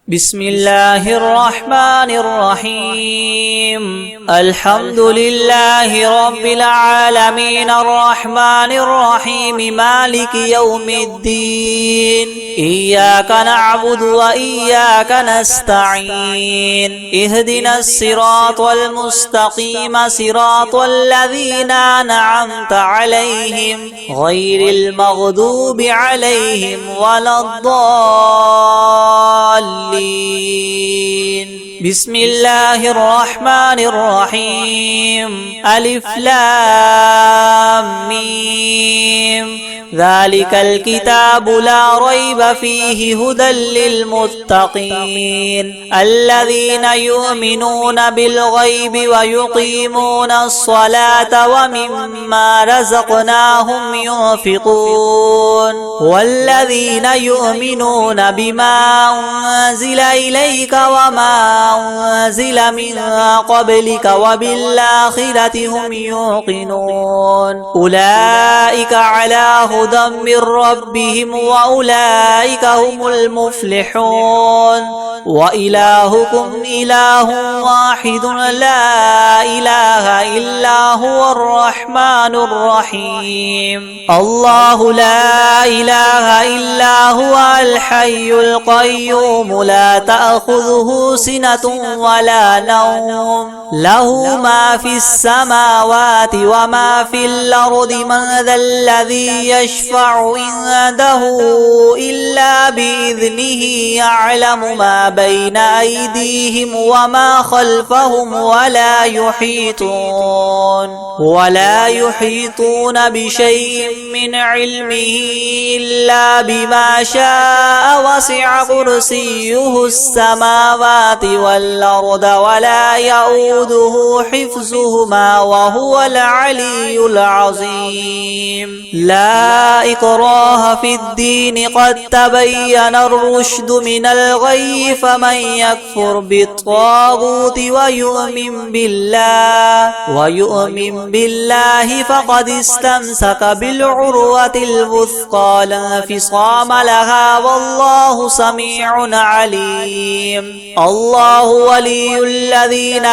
بسم الله الرحمن الرحيم. الحمد لله رب العالمين الرحمن الرحيم مالك يوم الدين. إياك نعبد وإياك نستعين. اهدنا الصراط المستقيم صراط الذين أنعمت عليهم غير المغضوب عليهم ولا الضالين. بسم الله الرحمن الرحيم. ألف لام ميم. ذلك الكتاب لا ريب فيه هدى للمتقين الذين يؤمنون بالغيب ويقيمون الصلاة ومما رزقناهم ينفقون والذين يؤمنون بما أنزل إليك وما أنزل من قبلك وبالآخرة هم يوقنون أولئك على هدى من ربهم وأولئك هم المفلحون. وإلهكم إله واحد لا إله إلا هو الرحمن الرحيم. الله لا إله إلا هو الحي القيوم لا تأخذه سنة ولا نوم له ما في السماوات وما في الأرض. من ذا الذي يشفع عنده إلا بإذنه يعلم ما بين أيديهم وما خلفهم ولا يحيطون بشيء من علمه إلا بما شاء. وسع كرسيه السماوات والأرض ولا يؤوده حفظهما وهو العلي العظيم. لا إكراه في الدين قد تبين الرشد من الغي. فمن يكفر بالطاغوت ويؤمن بالله فقد استمسك بالعروة الوثقى لا انفصام لها والله سميع عليم. الله ولي الذين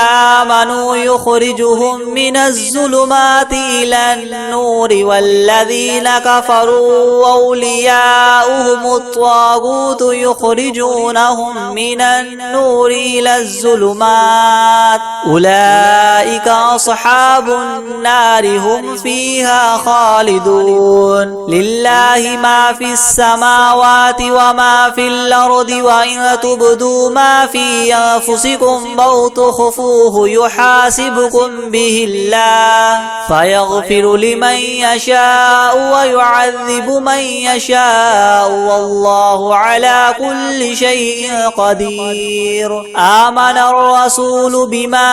آمنوا يخرجهم من الظلمات إلى النور والذين كفروا أولياؤهم الطاغوت يخرجونهم من النور إلى الظلمات. أولئك أصحاب النار هم فيها خالدون. لله ما في السماوات وما في الأرض وإن تبدوا ما في أنفسكم أو تخفوه يحاسبكم به الله فيغفر لمن يشاء ويعذب من يشاء والله على كل شيء قدير. آمن الرسول بما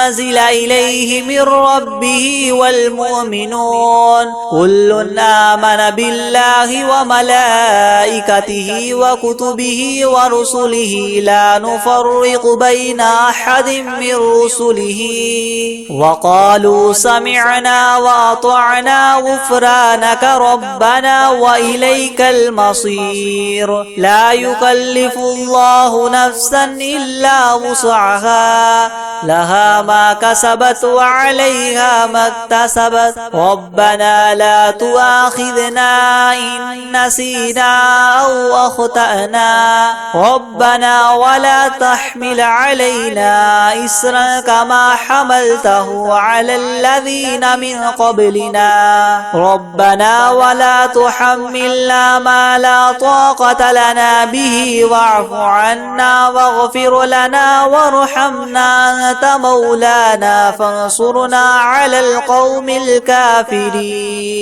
أنزل إليه من ربه والمؤمنون كل آمن بالله وملائكته وكتبه ورسله لا نفرق بين أحد من رسله وقالوا سمعنا وأطعنا غفرانك ربنا وإليك المصير. لا يكلف الله نفسا إلا وسعها لها ما كسبت وعليها ما اكتسبت. ربنا لا تؤاخذنا إن نسينا أو أخطأنا ربنا ولا تحمل علينا إسرا كما حملته على الذين من قبلنا ربنا ولا تحملنا ما لا طاقة لنا به واعف عنا واغفر لنا وارحمنا أنت مولانا فانصرنا على القوم الكافرين.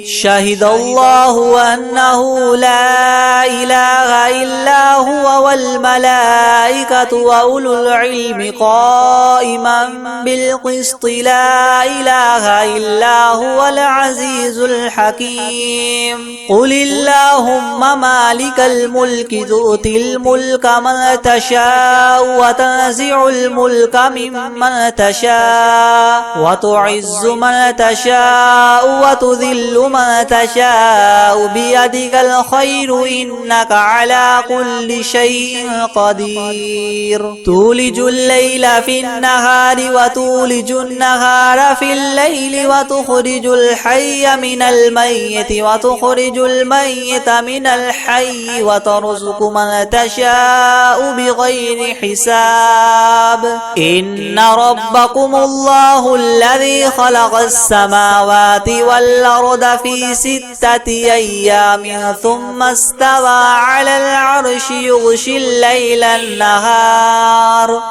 شهد الله أنه لا إله إلا هو والملائكة وأولو العلم قائما بالقسط. لا إله إلا هو العزيز الحكيم. قل اللهم مالك الملك تؤتي الملك من تشاء وتنزع الملك ممن تشاء وتعز من تشاء وتذل من تشاء بيدك الخير إنك على كل شيء شيء قدير تولج الليل في النهار وتولج النهار في الليل وتخرج الحي من الميت وتخرج الميت من الحي وترزق من تشاء بغير حساب إن ربكم الله الذي خلق السماوات والأرض في 6 أيام ثم استوى على العرش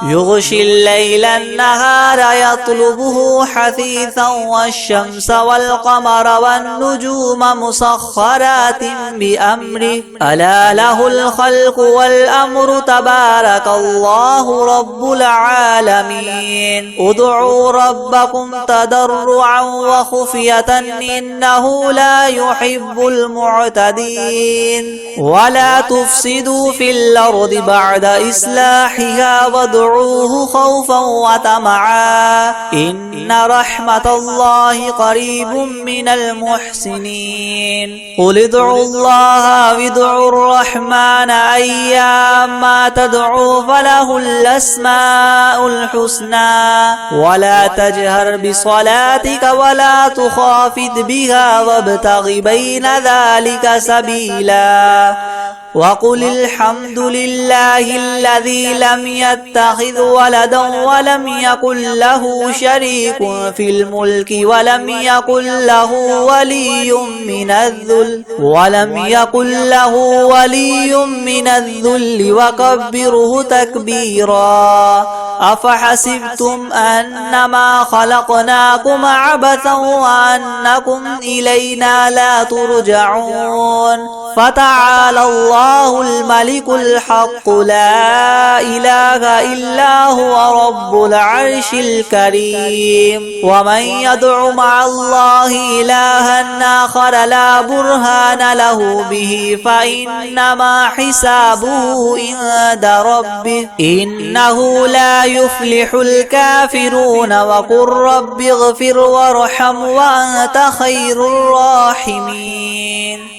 يغشي الليل النهار يطلبه حثيثا والشمس والقمر والنجوم مسخرات بأمره ألا له الخلق والأمر تبارك الله رب العالمين ادعوا ربكم تضرعا وخفية إنه لا يحب المعتدين ولا تفسدوا في الأرض بعد إصلاحها وادعوه خوفا وطمعا إن رحمة الله قريب من المحسنين قل ادعوا الله وادعوا الرحمن أيما تدعوا فله الأسماء الحسنى ولا تجهر بصلاتك ولا تخافت بها وابتغ بين ذلك سبيلا وقل الحمد لله الذي لم يتخذ ولدا ولم يكن له شريك في الملك ولم يكن له ولي من الذل وكبره تكبيرا أفحسبتم أنما خلقناكم عبثا وأنكم إلينا لا ترجعون فتعالى الله الملك الحق لا إله إلا هو رب العرش الكريم ومن يدع مع الله إلها آخر لا برهان له به فإنما حسابه عند ربه إنه لا يفلح الكافرون وقل رب اغفر وارحم وأنت خير الراحمين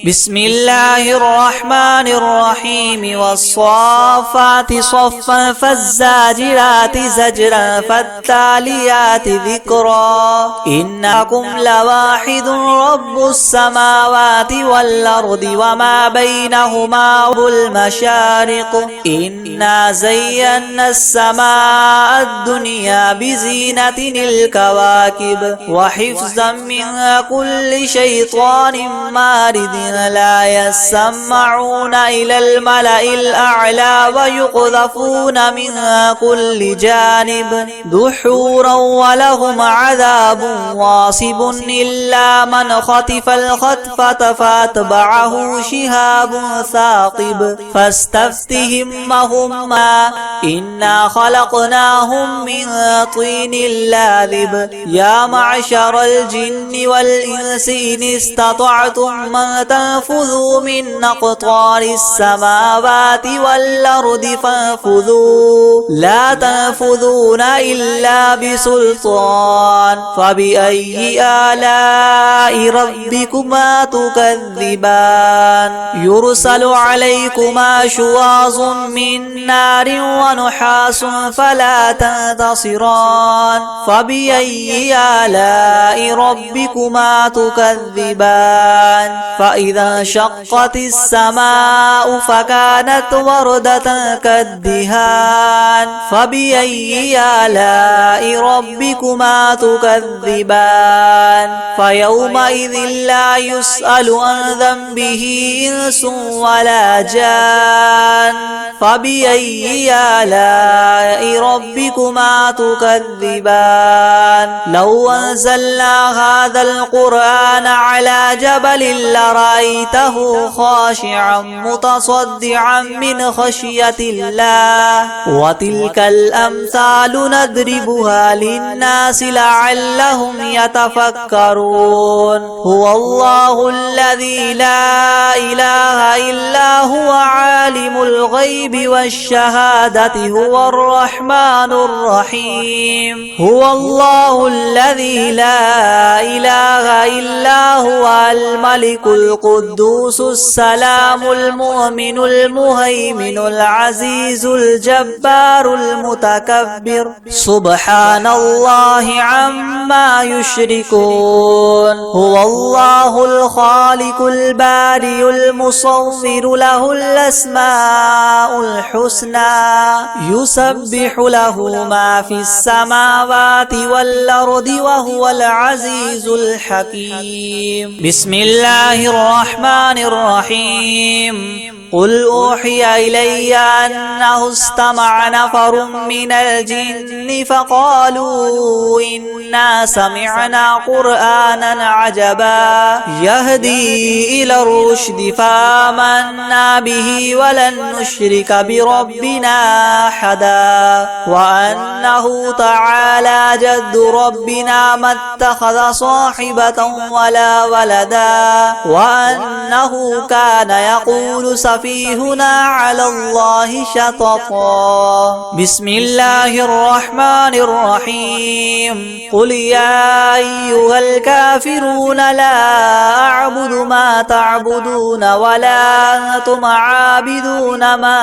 بسم الله الرحمن الرحيم والصافات صفا فالزاجرات زجرا فالتاليات ذكرا إنكم لواحد رب السماوات والأرض وما بينهما المشارق إنا زينا السماء الدنيا بزينة الكواكب وحفظا من كل شيطان مارد لا يسمعون إلى الملأ الأعلى ويقذفون من كل جانب دحورا ولهم عذاب واصب إلا من خطف الخطفة فاتبعه شهاب ثاقب فاستفتهم وهما إنا خلقناهم من طين لاذب يا معشر الجن والإنس إن استطعتم من تنفذوا من أقطار السماوات والأرض فانفذوا لا تنفذون إلا بسلطان فبأي آلاء ربكما تكذبان يرسل عليكما شواظ من نار ونحاس فلا تنتصران فبأي آلاء ربكما تكذبان فإذا انشقت السماء فكانت وردة كالدهان فبأي آلاء ربكما تكذبان فيومئذ لا يسأل عن ذنبه إنس ولا جان فبأي آلاء ربكما تكذبان لو أنزلنا هذا القرآن على جبل لرأيته خاشعا متصدعا من خشية الله وتلك الأمثال نضربها للناس لعلهم يتفكرون هو الله الذي لا إله إلا هو عالم الغيب الغيب والشهادة هو الرحمن الرحيم. هو الله الذي لا إله إلا هو الملك القدوس السلام المؤمن المهيمن العزيز الجبار المتكبر سبحان الله عما يشركون. هو الله الخالق البارئ المصور له الأسماء الحسنى يسبح له ما في السماوات والأرض وهو العزيز الحكيم. بسم الله الرحمن الرحيم. قل أوحي إلي أنه استمع نفر من الجن فقالوا إنا سمعنا قرآنا عجبا يهدي إلى الرشد فآمنا به ولن نشرك بربنا أحدا وأنه تعالى جد ربنا ما اتخذ صاحبة ولا ولدا وأنه كان يقول سفيهنا على الله شططا. بسم الله الرحمن الرحيم. قل يا أيها الكافرون لا أعبد ما تعبدون ولا أنتم عابدون ما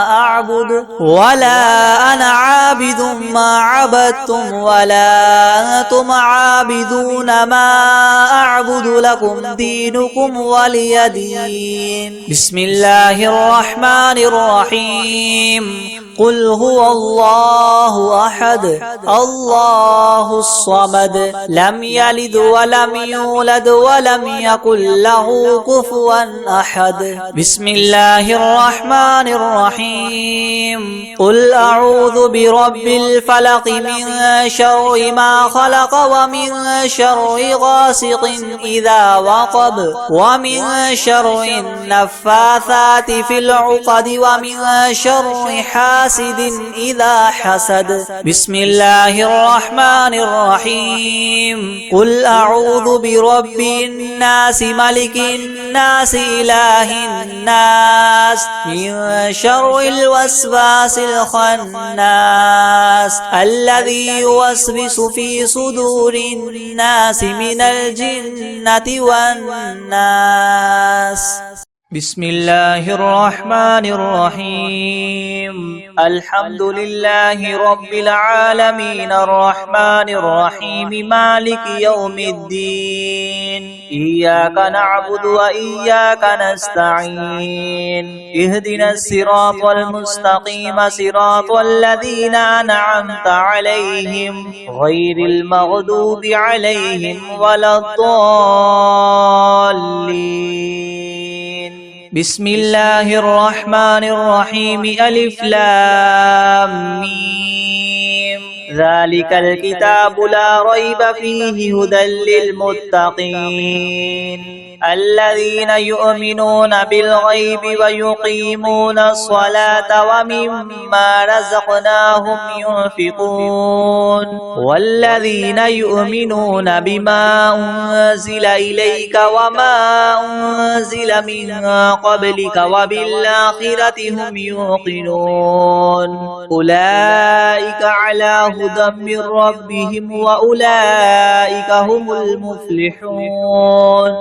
أعبد ولا أنا عابد ما عبدتم ولا أنتم عابدون ما أعبد لكم دينكم ولي دين. بسم الله الرحمن الرحيم. قل هو الله أحد الله الصمد لم يلد ولم يولد ولم يكن له كفوا أحد. بسم الله الرحمن الرحيم. قل أعوذ برب الفلق من شر ما خلق ومن شر غاسق إذا وقب ومن شر النفاثات في العقد ومن شر حاسد إذا حسد. بسم الله الرحمن الرحيم. قل أعوذ برب الناس ملك الناس إله الناس من شر الوسواس الخناس الذي يوسوس في صدور الناس من الجنة والناس. بسم الله الرحمن الرحيم. الحمد لله رب العالمين الرحمن الرحيم مالك يوم الدين إياك نعبد وإياك نستعين اهدنا الصراط المستقيم صراط الذين أنعمت عليهم غير المغضوب عليهم ولا الضالين. بسم الله الرحمن الرحيم. ألف لام ميم. ذلك الكتاب لا ريب فيه هدى للمتقين الذين يؤمنون بالغيب ويقيمون الصلاة ومما رزقناهم ينفقون والذين يؤمنون بما أنزل إليك وما أنزل من قبلك وبالآخرة هم يوقنون أولئك على هدى من ربهم وأولئك هم المفلحون.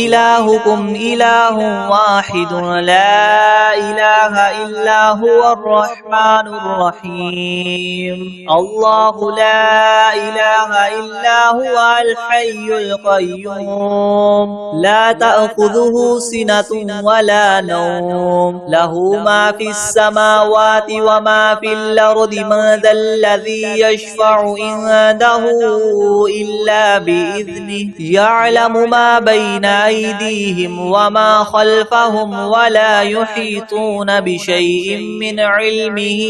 وإلهكم إله واحد لا إله إلا هو الرحمن الرحيم. الله لا إله إلا هو الحي القيوم لا تأخذه سنة ولا نوم له ما في السماوات وما في الأرض من ذا الذي يشفع عنده إلا بإذنه يعلم ما بين أيديهم وما خلفهم ولا يحيطون بشيء من علمه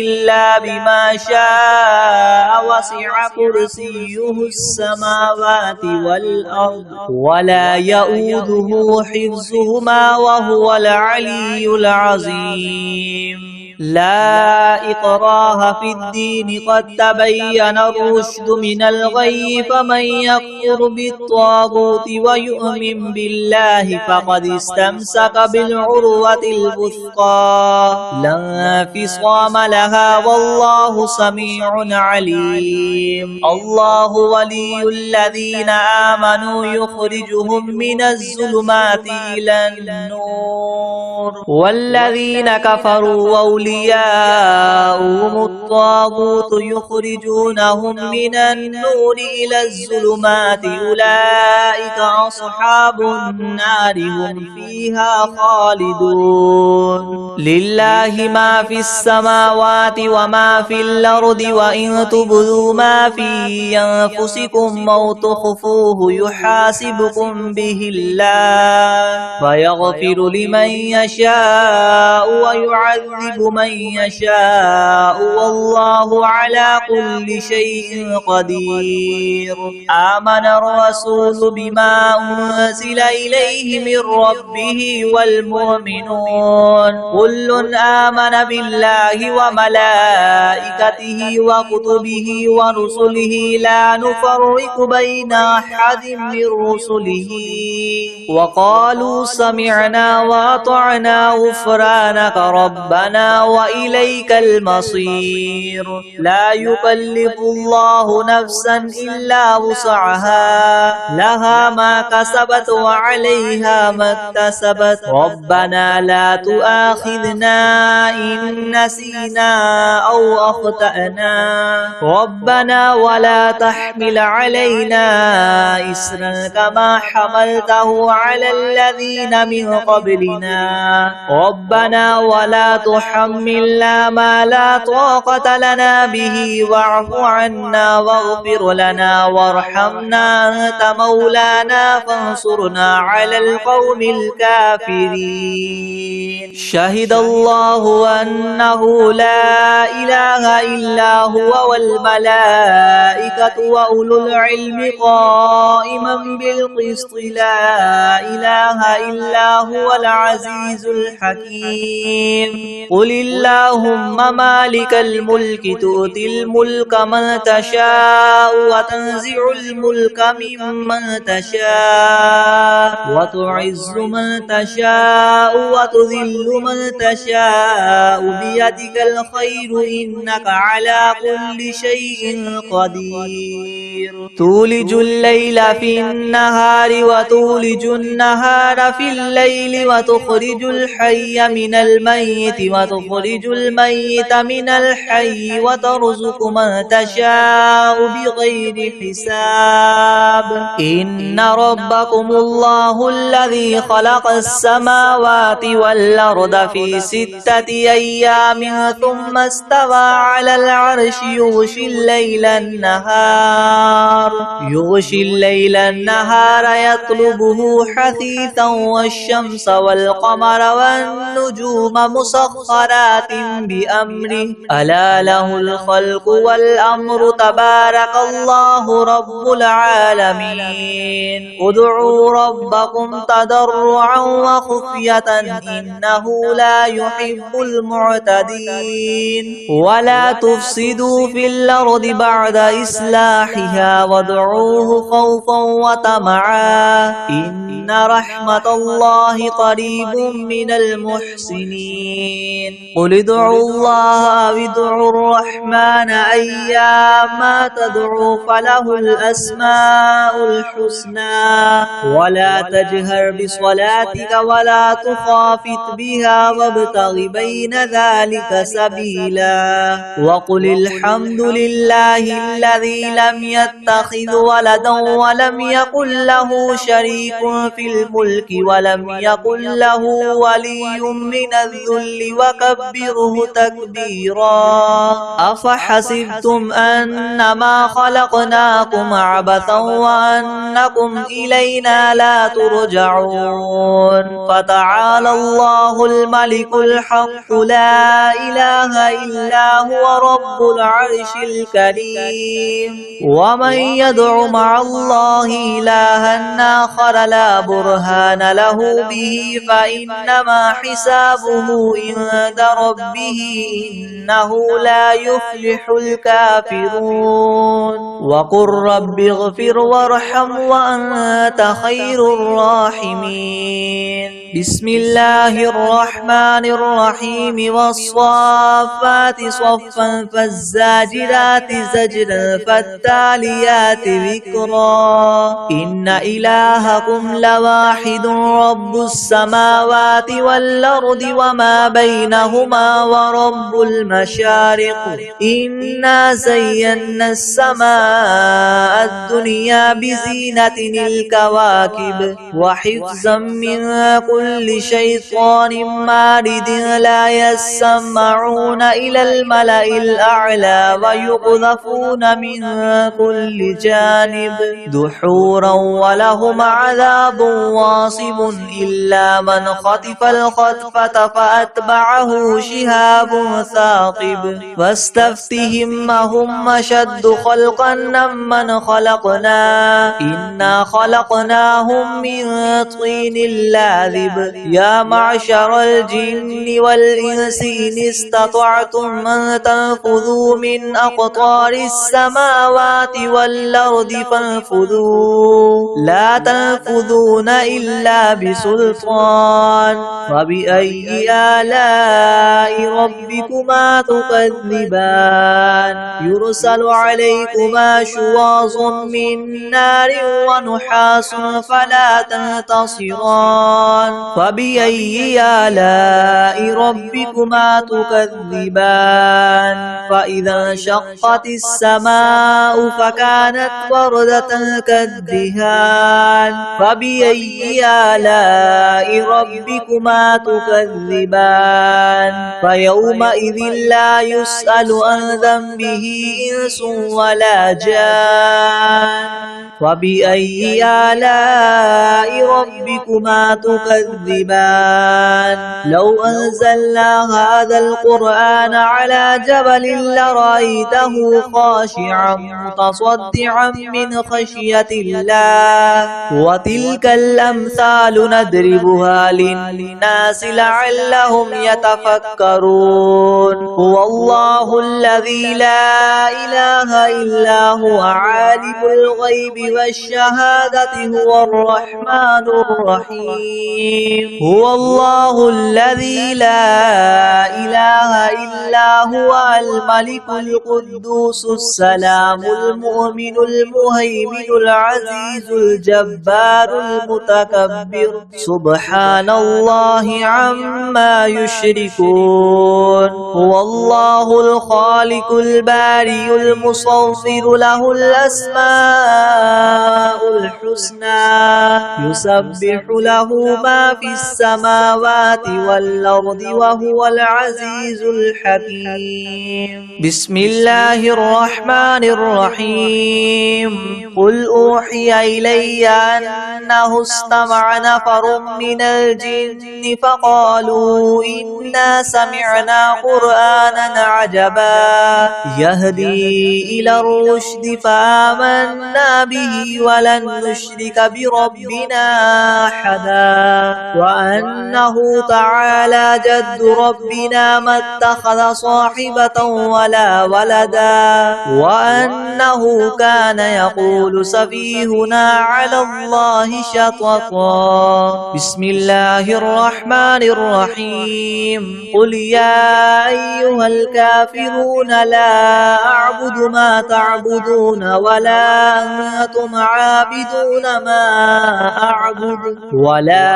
إلا بما شاء وسع كرسيه السماوات والأرض ولا يؤوده حفظهما وهو العلي العظيم. لا إكراه في الدين قد تبين الرشد من الغي فمن يكفر بالطاغوت ويؤمن بالله فقد استمسك بالعروة الوثقى لا انفصام لها والله سميع عليم الله ولي الذين آمنوا يخرجهم من الظلمات إلى النور والذين كفروا أولياؤهم الطاغوت يخرجونهم من النور إلى الظلمات أولئك أصحاب النار هم فيها خالدون لله ما في السماوات وما في الأرض وإن تبدوا ما في أنفسكم أو تخفوه يحاسبكم به الله فيغفر لمن يشاء ويعذب من يشاء والله على كل شيء قدير آمن الرسول بما أنزل إليه من ربه والمؤمنون كل آمن بالله وملائكته وكتبه ورسله لا نفرق بين أحد من رسله وقالوا سمعنا وأطعنا غفرانك ربنا وإليك المصير لا يكلف الله نفسا إلا وسعها لها ما كسبت وعليها ما اكتسبت ربنا لا تؤاخذنا إن نسينا أو أخطأنا ربنا ولا تحمل علينا إسرا كما حملته على الذين من قبلنا ربنا ولا تحملنا ما لا طاقة لنا به واعف عنا واغفر لنا وارحمنا أنت مولانا فانصرنا على القوم الكافرين شهد الله أنه لا إله إلا هو والملائكة وأولو العلم قائما بالقسط لا إله إلا هو العزيز الحكيم قل اللهم مالك الملك تؤتي الملك من تشاء وتنزع الملك ممن تشاء وتعز من تشاء وتذل من تشاء بيدك الخير إنك على كل شيء قدير تولج الليل في النهار وتولج النهار في الليل وتخرج الحي من الميت وتخرج الميت من الحي وترزق من تشاء بغير حساب إن ربكم الله الذي خلق السماوات والأرض في 6 أيام ثم استوى على العرش يغشي الليل النهار يطلبه حثيثا والشمس والقمر والنجوم مسخرات بأمره ألا له الخلق والأمر تبارك الله رب العالمين ادعوا ربكم تضرعا وخفية إنه لا يحب المعتدين ولا تفسدوا في الأرض بعد إصلاحها وادعوه خوفا وطمعا إن رحمة الله قريب من المحسنين قل ادعوا الله أو ادعوا الرحمن أيما تدعوا فله الأسماء الحسنى ولا تجهر بصلاتك ولا تخافت بها وابتغ بين ذلك سبيلا وقل الحمد لله الذي لم يتخذ ولدا ولم يكن له شريك في الملك ولم يكن له ولي من الذل وكبره تكبيرا أفحسبتم أنما خلقناكم عبثا وأنكم إلينا لا ترجعون فتعالى الله الملك الحق لا إله إلا هو رب العرش الكريم ومن يدع مع الله إلها آخر لا برهان له به فإنما حسابه عند ربه إنه لا يفلح الكافرون وقل رب اغفر وارحم وأنت خير الراحمين بسم الله الرحمن الرحيم والصافات صفا فالزاجرات زجرا فالتاليات ذكرا إن إلهكم لواحد رب السماوات والأرض وما بينهما ورب المشارق إنا زينا السماء الدنيا بزينة الكواكب وحفظا من كل شيطان مارد لا يسمعون إلى الملأ الأعلى ويقذفون من كل جانب دحورا ولهم عذاب واصب إلا من خطف الخطفة فأتبعه شهاب ثاقب فاستفتهم أهم أشد خلقا ممن خلقنا إنا خلقناهم من طين لاذب يا معشر الجن والإنس إن استطعتم أن تنفذوا من أقطار السماوات والأرض فانفذوا لا تنفذون إلا بسلطان فبأي آلاء ربكما تكذبان يرسل عليكما شواظ من نار ونحاس فلا تنتصران فبأي آلاء ربكما تكذبان فإذا انشقت السماء فكانت وردة كالدهان فبأي آلاء ربكما تكذبان فيومئذ لا يسأل عن ذنبه إنس ولا جان فبأي آلاء ربكما تكذبان لو أنزلنا هذا القرآن على جبل لرأيته خاشعا متصدعا من خشية الله وتلك الأمثال نضربها للناس لعلهم يتفكرون هو الله الذي لا إله إلا هو عالم الغيب والشهادة هو الرحمن الرحيم هو الله الذي لا إله إلا هو الملك القدوس السلام المؤمن المهيمن العزيز الجبار المتكبر سبحان الله عما يشركون هو الله الخالق الباري المصور له الأسماء الحسنى يسبح له ما في السماوات والأرض وهو العزيز الحكيم بسم الله الرحمن الرحيم قل أوحي إلي أنه استمع نفر من الجن فقالوا إنا سمعنا قرآنا عجبا يهدي إلى الرشد فآمنا به ولن نشرك بربنا أحدا وأنه تعالى جد ربنا ما اتخذ صاحبة ولا ولدا وأنه كان يقول سفيهنا على الله شططا بسم الله الرحمن الرحيم قل يا أيها الكافرون لا أعبد ما تعبدون ولا أنتم عابدون ما أعبد ولا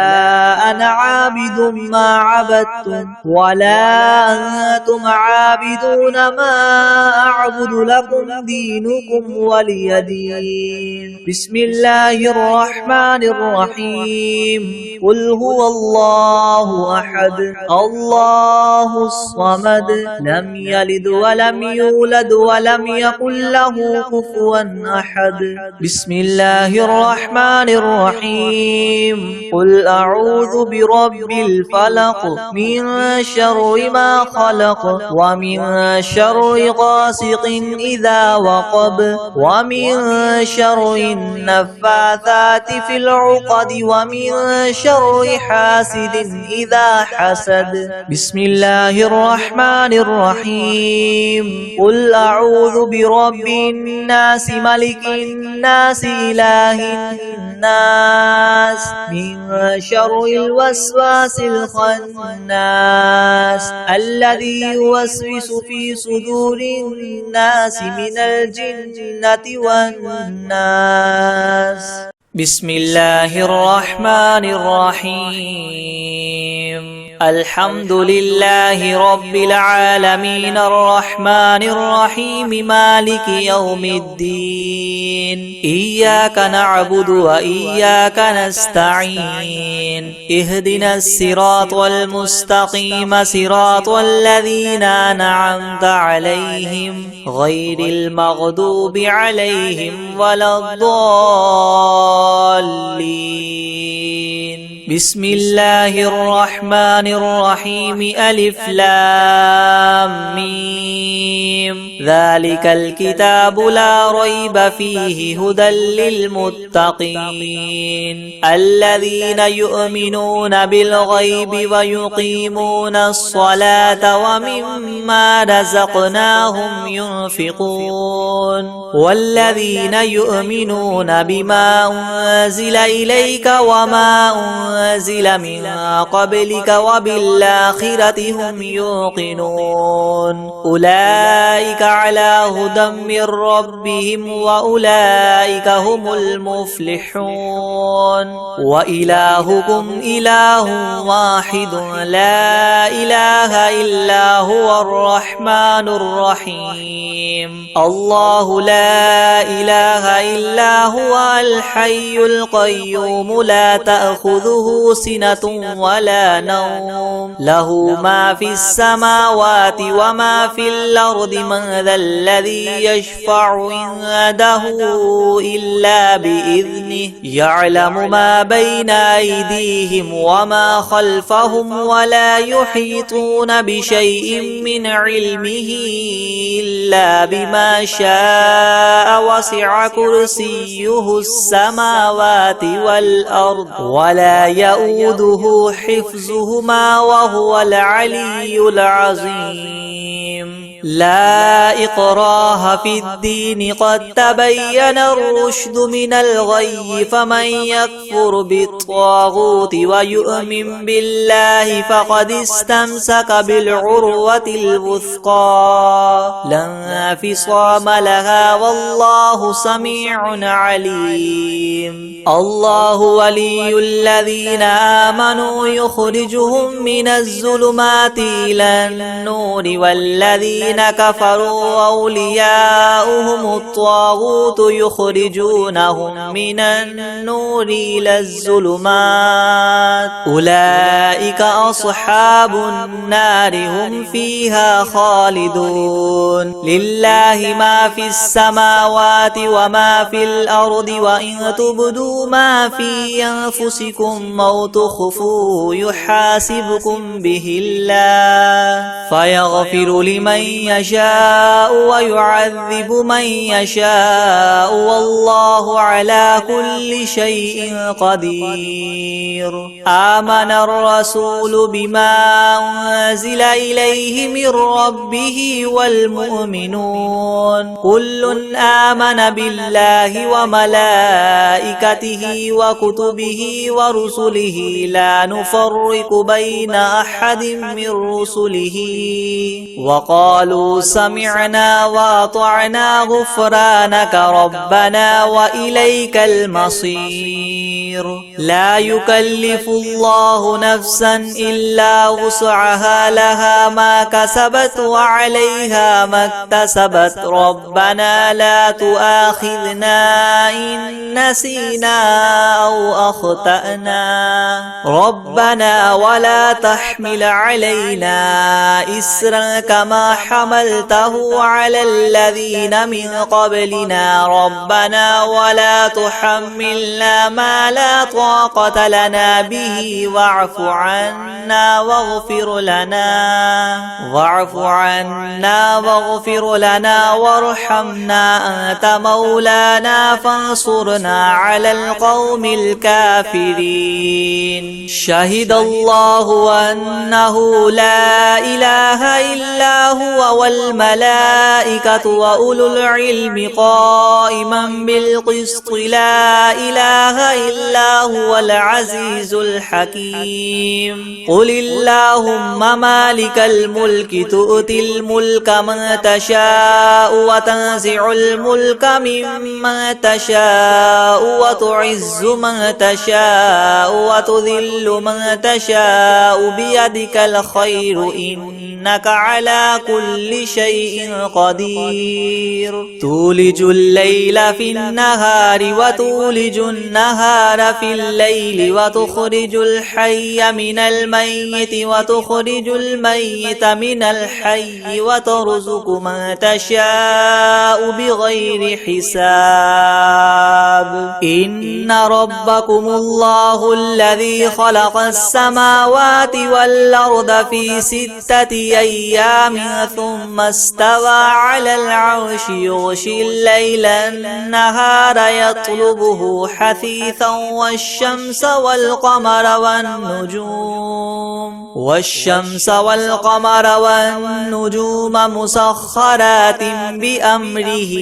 أنا عابد ما عبدتم ولا أنتم عابدون ما أعبد لكم دينكم ولي دين بسم الله الرحمن الرحيم قل هو الله أحد الله الصمد لم يلد ولم ولم يولد ولم يكن له كفوا أحد. بسم الله الرحمن الرحيم. قل أعوذ برب الفلق من شر ما خلق ومن شر غاسق إذا وقب ومن شر النفاثات في العقد ومن شر حاسد إذا حسد. بسم الله الرحمن الرحيم. قل أعوذ برب الناس ملك الناس إله الناس من شر الوسواس الخناس الذي يوسوس في صدور الناس من الجنة والناس. بسم الله الرحمن الرحيم. الحمد لله رب العالمين الرحمن الرحيم مالك يوم الدين. إياك نعبد وإياك نستعين. اهدنا الصراط المستقيم صراط الذين أنعمت عليهم غير المغضوب عليهم ولا الضالين. بسم الله الرحمن الرحيم. ألف لام ميم. ذلك الكتاب لا ريب فيه هدى للمتقين الذين يؤمنون بالغيب ويقيمون الصلاة ومما رزقناهم ينفقون والذين يؤمنون بما أنزل إليك وما أنزل من قبلك وبالآخرة هم يوقنون أولئك على هدى من ربهم وأولئك هم المفلحون. وإلهكم إله واحد لا إله إلا هو الرحمن الرحيم. الله لا إله إلا هو الحي القيوم لا تأخذه سنة ولا نوم له ما في السماوات وما في الأرض. من ذا الذي يشفع عنده إلا بإذنه يعلم ما بين أيديهم وما خلفهم ولا يحيطون بشيء من علمه إلا بما شاء. وسع كرسيه السماوات والأرض ولا يؤوده حفظهما وهو العلي العظيم. لا إكراه في الدين قد تبين الرشد من الغي. فمن يكفر بالطاغوت ويؤمن بالله فقد استمسك بالعروة الوثقى لا انفصام لها والله سميع عليم. الله ولي الذين آمنوا يخرجهم من الظلمات إلى النور والذين كفروا أولياؤهم الطاغوت يخرجونهم من النور إلى الظلمات أولئك أصحاب النار هم فيها خالدون. لله ما في السماوات وما في الأرض وإن تبدوا ما في أنفسكم أو تخفوه يحاسبكم به الله فيغفر لمن يشاء ويعذب من يشاء والله على كل شيء قدير. آمن الرسول بما أنزل إليه من ربه والمؤمنون كل آمن بالله وملائكته وكتبه ورسله لا نفرق بين أحد من رسله وقالوا سمعنا وأطعنا غفرانك ربنا وإليك المصير. لا يكلف الله نفسا إلا وسعها لها ما كسبت وعليها ما اكتسبت ربنا لا تؤاخذنا إن نسينا أو أخطأنا ربنا ولا تحمل علينا إسرا كما حملته على الذين من قبلنا ربنا ولا تحملنا ما لا طاقة لنا به واعف عنا واغفر لنا وارحمنا أنت مولانا فانصرنا على القوم الكافرين. شهد الله أنه لا إله إلا هو والملائكة وأولو العلم قائما بالقسط لا إله إلا هو العزيز الحكيم. قل اللهم مالك الملك تؤتي الملك من تشاء وتنزع الملك ممن تشاء وتعز من تشاء وتذل من تشاء بيدك الخير إنك على كل شيء قدير. تولج الليل في النهار وتولج النهار في الليل وتخرج الحي من الميت وتخرج الميت من الحي وترزق من تشاء بغير حساب. إن ربكم الله الذي خلق السماوات والأرض في 6 أيام ثم استوى على العرش يغشي الليل النهار يطلبه حثيثا والشمس والقمر والنجوم مسخرات بأمره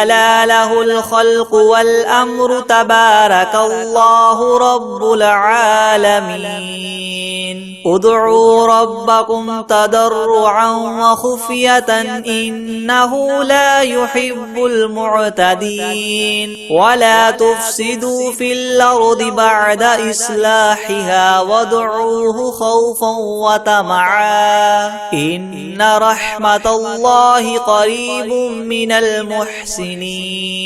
ألا له الخلق والأمر تبارك الله رب العالمين. ادعوا ربكم تضرعا وخفية إنه لا يحب المعتدين. ولا تفسدوا في الأرض بعد إصلاحها وادعوه خوفا وطمعا إن رحمة الله قريب من المحسنين.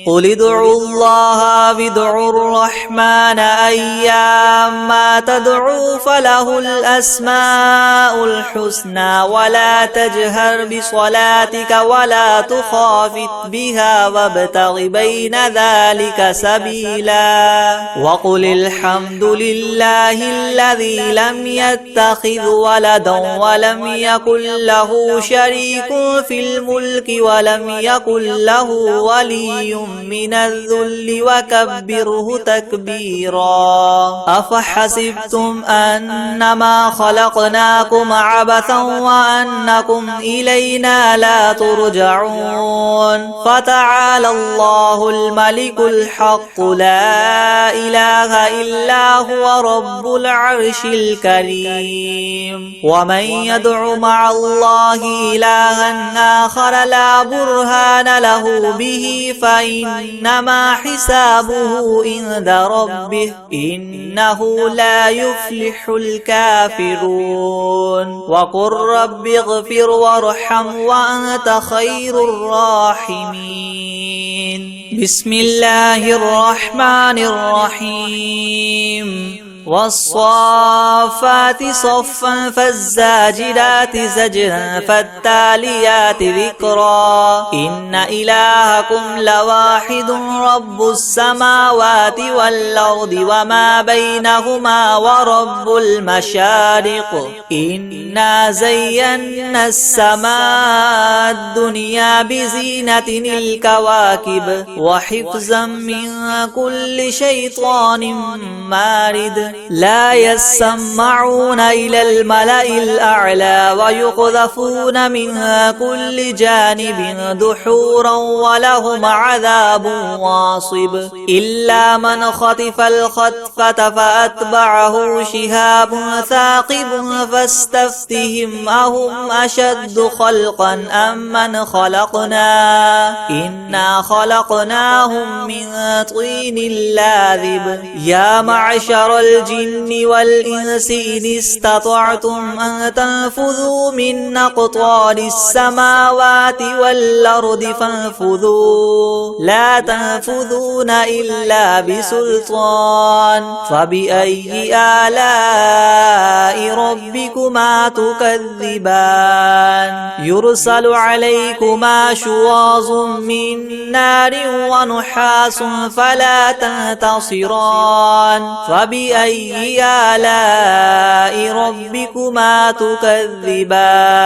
قل ادعوا الله وادعوا الرحمن أيما تدعوا فله الأسماء الحسنى ولا تجهر بصلاتك ولا تخافت بها وابتغ بين ذلك سبيلا. وقل الحمد لله الذي لم يتخذ ولدا ولم يكن له شريك في الملك ولم يكن له ولي من الذل وكبره تكبيرا. أفحسبتم أنما خلقناكم عبثا وأنكم إلينا لا ترجعون. فتعالى الله الملك الحق لا إله إلا هو رب العرش الكريم. ومن يدع مع الله إلها آخر لا برهان له به فإنما حسابه عند ربه إنه لا يفلح الكافرون. وقل رب اغفر وارحم وأنت خير الراحمين. بسم الله الرحمن الرحيم. والصافات صفا فالزاجرات زجرا فالتاليات ذكرا. إن إلهكم لواحد رب السماوات والأرض وما بينهما ورب المشارق. إنا زينا السماء الدنيا بزينة الكواكب وحفظا من كل شيطان مارد. لا يسمعون إلى الملأ الأعلى ويقذفون من كل جانب دحورا ولهم عذاب واصب. إلا من خطف الخطفة فأتبعه شهاب ثاقب فاستفتهم أهم أشد خلقا أم من خلقنا إنا خلقناهم من طين لاذب. يا معشر الجن والإنس إن استطعتم أن تنفذوا من أقطار السماوات والأرض فانفذوا لا تنفذون إلا بسلطان فبأي آلاء ربكما تكذبان يرسل عليكما شواظ من نار ونحاس فلا تنتصران فبأي آلاء ربكما تكذبان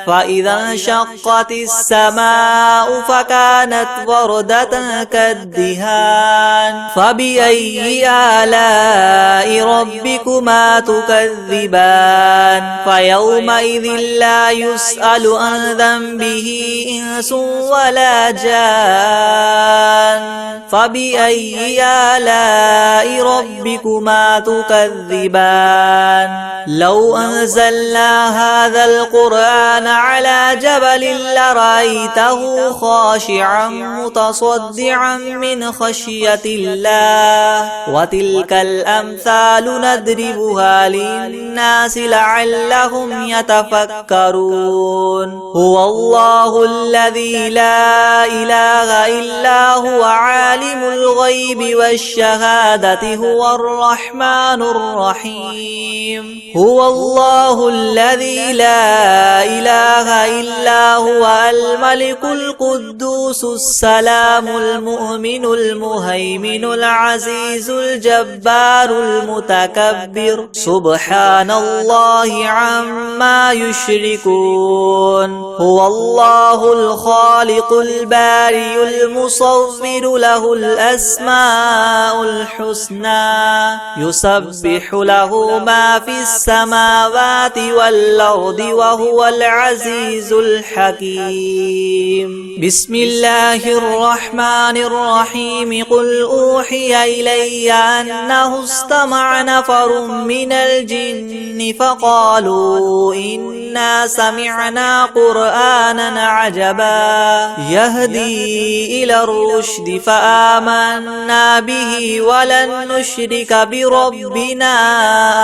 فإذا انشقت السماء فكانت وردة كالدهان فبأي آلاء ربكما تكذبان فيومئذ لا يسأل عن ذنبه إنس ولا جان فبأي آلاء ربكما تكذبان لو أنزلنا هذا القرآن على جبل لرأيته خاشعا متصدعا من خشية الله وتلك الأمثال نضربها للناس لعلهم يتفكرون هو الله الذي لا إله إلا هو عالم الغيب والشهادة هو الرحمن الرحيم هو الله الذي لا إله إلا هو الملك القدوس السلام المؤمن المهيمن العزيز الجبار المتكبر سبحان الله عما يشركون هو الله الخالق البارئ المصور له الأسماء الحسنى يسبح له ما في السماوات والأرض وهو العزيز الحكيم بسم الله الرحمن الرحيم قل أوحي إلي أنه استمع نفر من الجن فقالوا إنا سمعنا قرآنا عجبا يهدي إلى الرشد فآمنا به ولن نشرك بربنا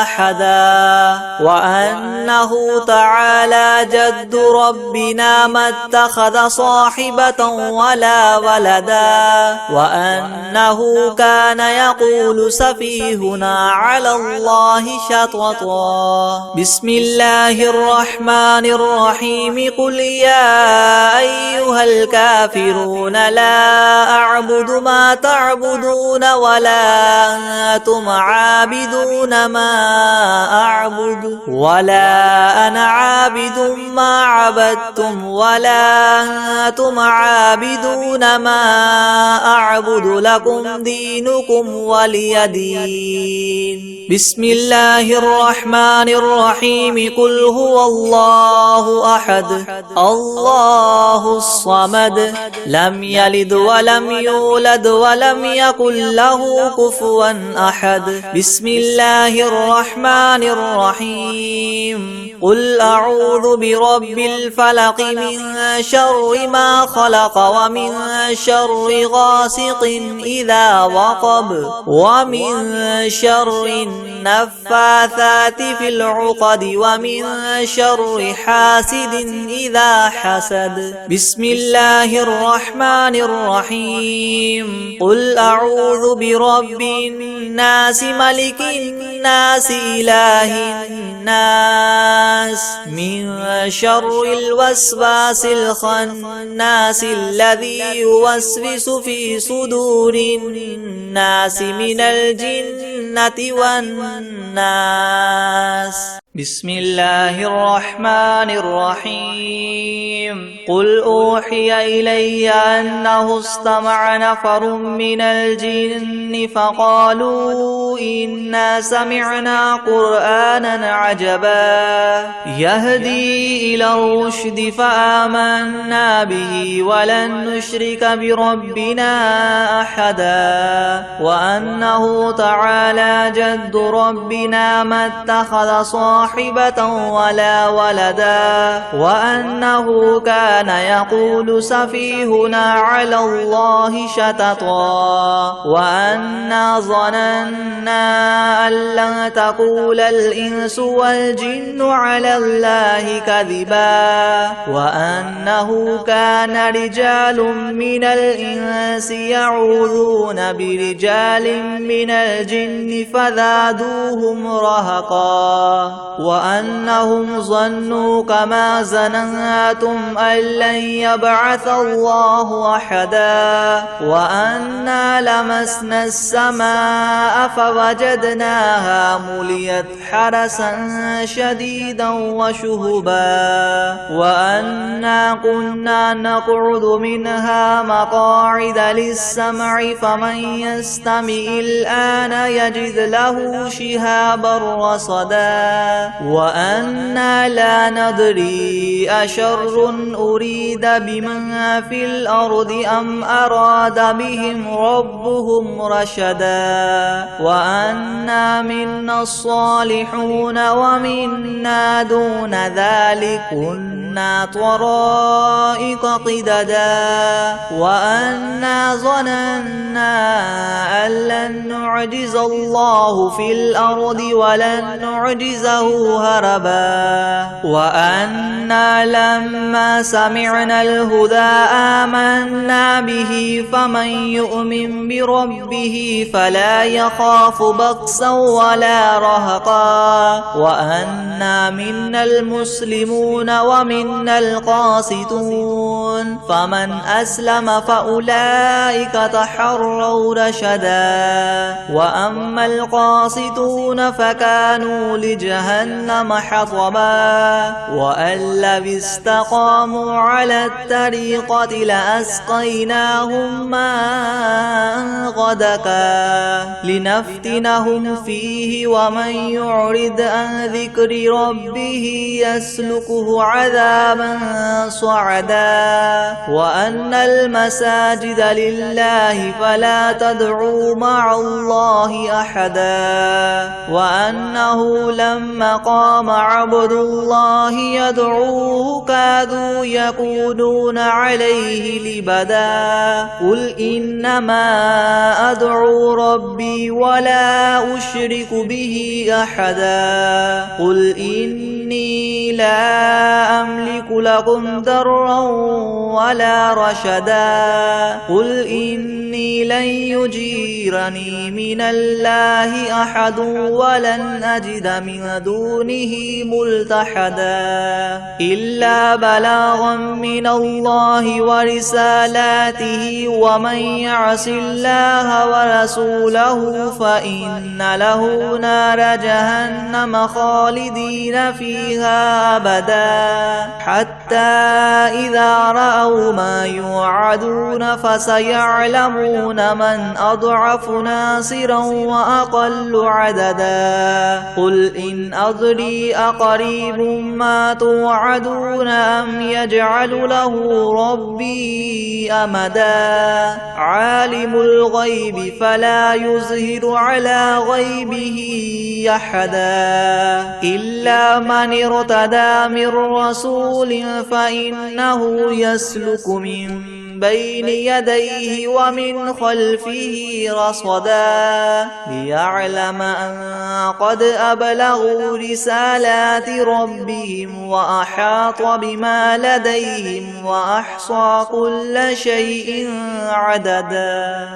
أحدا وأنه تعالى جد ربنا ما اتخذ صاحبة ولا ولدا وأنه كان يقول سفيهنا على الله شططا بسم الله الرحمن الرحيم قل يا أيها الكافرون لا أعبد ما تعبدون ولا أنتم عابدون ما أعبد ولا أنا عابد ما عبدتم ولا أنتم عابدون ما أعبد لكم دينكم ولي دين بسم الله الرحمن الرحيم قل هو الله أحد الله الصمد لم يلد ولم يولد ولم يكن له كفوا أحد بسم الله الرحمن الرحيم قل أعوذ برب الفلق من شر ما خلق ومن شر غاسق إذا وقب ومن شر النفاثات في العقد ومن شر حاسد إذا حسد بسم الله الرحمن الرحيم قل أعوذ برب الناس ملك الناس إله الناس من شر الوسواس الخناس الذي يوسوس في صدور الناس من الجنة والناس بسم الله الرحمن الرحيم قل أوحي إلي أنه استمع نفر من الجن فقالوا إنا سمعنا قرآنا عجبا يهدي إلى الرشد فآمنا به ولن نشرك بربنا أحدا وأنه تعالى جد ربنا ما اتخذ صاحبا صاحبة ولا ولدا وأنه كان يقول سفيهنا على الله شططا وأنا ظننا أن لن تقول الإنس والجن على الله كذبا وأنه كان رجال من الإنس يعوذون برجال من الجن فزادوهم رهقا وأنهم ظنوا كما ظننتم أن لن يبعث الله أحدا وأنا لمسنا السماء فوجدناها مليت حرسا شديدا وشهبا وأنا كنا نقعد منها مقاعد للسمع فمن يستمع الآن يجد له شهابا رصدا وأنا لا ندري أشر أريد بمن في الأرض أم أراد بهم ربهم رشدا وأنا منا الصالحون ومنا دون ذلك كنا طرائق قددا وأنا ظننا أن لن نعجز الله في الأرض ولن نعجزه هربا وأنا لما سمعنا الهدى آمنا به فمن يؤمن بربه فلا يخاف بخسا ولا رهقا وأنا منا المسلمون ومنا القاسطون فمن أسلم فأولئك تحروا رشدا وأما القاسطون فكانوا لجهنم حطبا وأن لو استقاموا على الطريقة لأسقيناهم ماء غدقا لنفتنهم فيه ومن يعرض عن ذكر ربه يسلكه عذابا صعدا وأن المساجد لله فلا تدعوا مع الله أحدا وأنه لما قام عبد الله يدعوه كادوا يكونون عليه لبدا قل إنما أدعو ربي ولا أشرك به أحدا قل إني لا أملك لكم ضرا ولا رشدا قل إني لن يجيرني من الله أحد ولن أجد من دونه ملتحدا إلا بلاغا من الله ورسالاته ومن يعص الله ورسوله فإن له نار جهنم خالدين فيها أبدا حتى إذا رأوا ما يوعدون فسيعلمون من أضعف ناصرا وأقل عددا قل إن أدري أقريب ما توعدون أم يجعل له ربي أمدا عالم الغيب فلا يظهر على غيبه أحدا إلا من ارتدى من رسول فإنه يسلك من بين يديه ومن خلفه رصدا ليعلم أن قد أبلغوا رسالات ربهم وأحاط بما لديهم وأحصى كل شيء عددا.